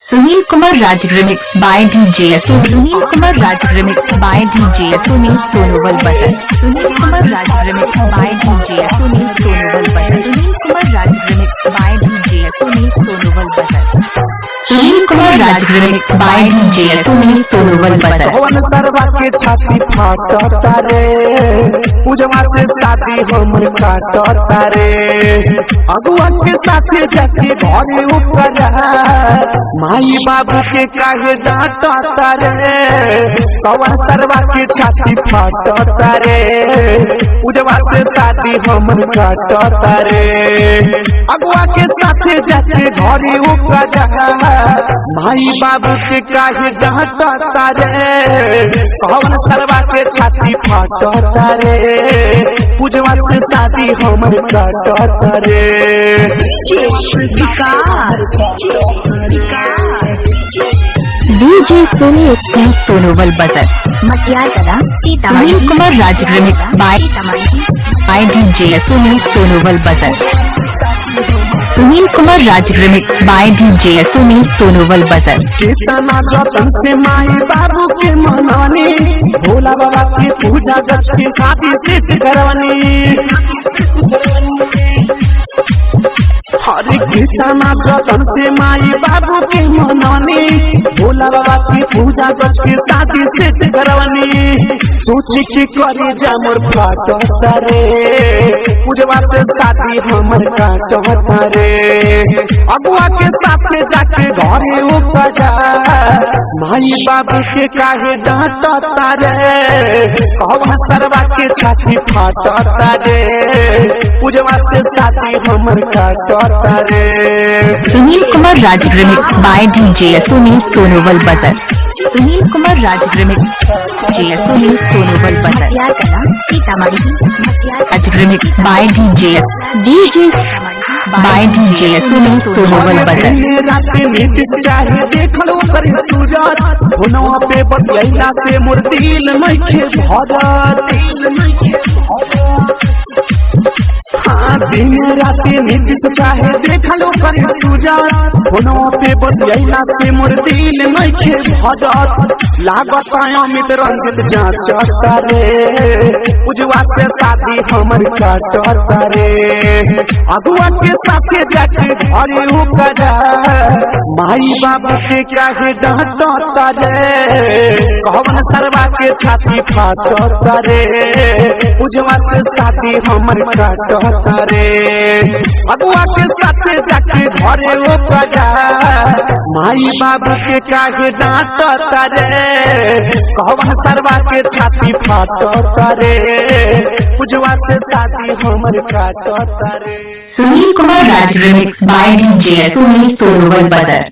Sunil Kumar Raj remix by DJ Sunil Kumar Raj remix by DJ Sunil Sonowal Basar. Sunil Kumar Raj remix by DJ Sunil Sonowal Basar. Sunil Kumar Raj remix by DJ Sunil Sonowal Basar. Sunil Kumar Raj remix by DJ Sunil Sonowal Basar. Pawan सरवा के छाती फाटता रे, पूजवा से शादी हमर काटता रे, अगुआ के साथे जाके घरे उपरा माई बाबू के काहे डांटता रे। पवन सरवा के छाती फाटता रे, पूजवा से शादी हमर काटता रे, अगुआ के साथे जाके घरे उपरा माई बाबू के काहे डांटता रे। पवन सरवा के छाती फाटता रे, पूजवा से शादी हमर काटता रे। डीजे सुनील सोनोवल बसर मटियार कला। Sunil Kumar Raj remix by DJ Sunil Sonowal Basar. Sunil Kumar Raj remix by DJ Sunil Sonowal बसर। कितना जतन से माई बाबू के मनानी, भोला बाबा की पूजा गछ के शादी सेट करवानी। हरे कितना जतन से माई बाबू के मनानी, भोला बाबा की पूजा गछ के शादी सेट करवानी। सोच के करे जामर फाटता रे, पूजवा से शादी हमर काटता रे, अगुआ के साथे जाके घरे उपजा माई बाबू के काहे डांटता रे। पवन सरवा के छाती फाटता रे, पूजवा से शादी हमर काटता रे। Sunil Kumar Raj remix by DJ Sunil Sonowal Basar. Sunil Kumar Raj remix DJ Sunil Sonowal Basar. Raj remix by DJ by DJ Sunil Sonowal Basar. रात में चाहे देखलो कर सूरज, हुनवा पे बतियाइला से मोर दिल नइखे भरत। हाँ दिन रात नीति से चाहे देखलो कर सूरज, हुनवा पे बतियाइला से मोर दिल नइखे भरत। लागत अमित रंजित जांचता रे, पूजवा से शादी हमर काटता रे, अगुआ के साथे जाके घरे उपरा माई बाबू के काहे डांटता रे। पवन सरवा के छाती फाटता रे, पूजवा से शादी हमर काटता रे, अगुआ के साथे जाके घरे उपरा माई बाबू के काहे डांटता रे। पवन सरवा के छाती फाटता रे, पूजवा से शादी हमर काटता रे। Sunil Kumar Raj remix by DJ Sunil Sonowal बसर।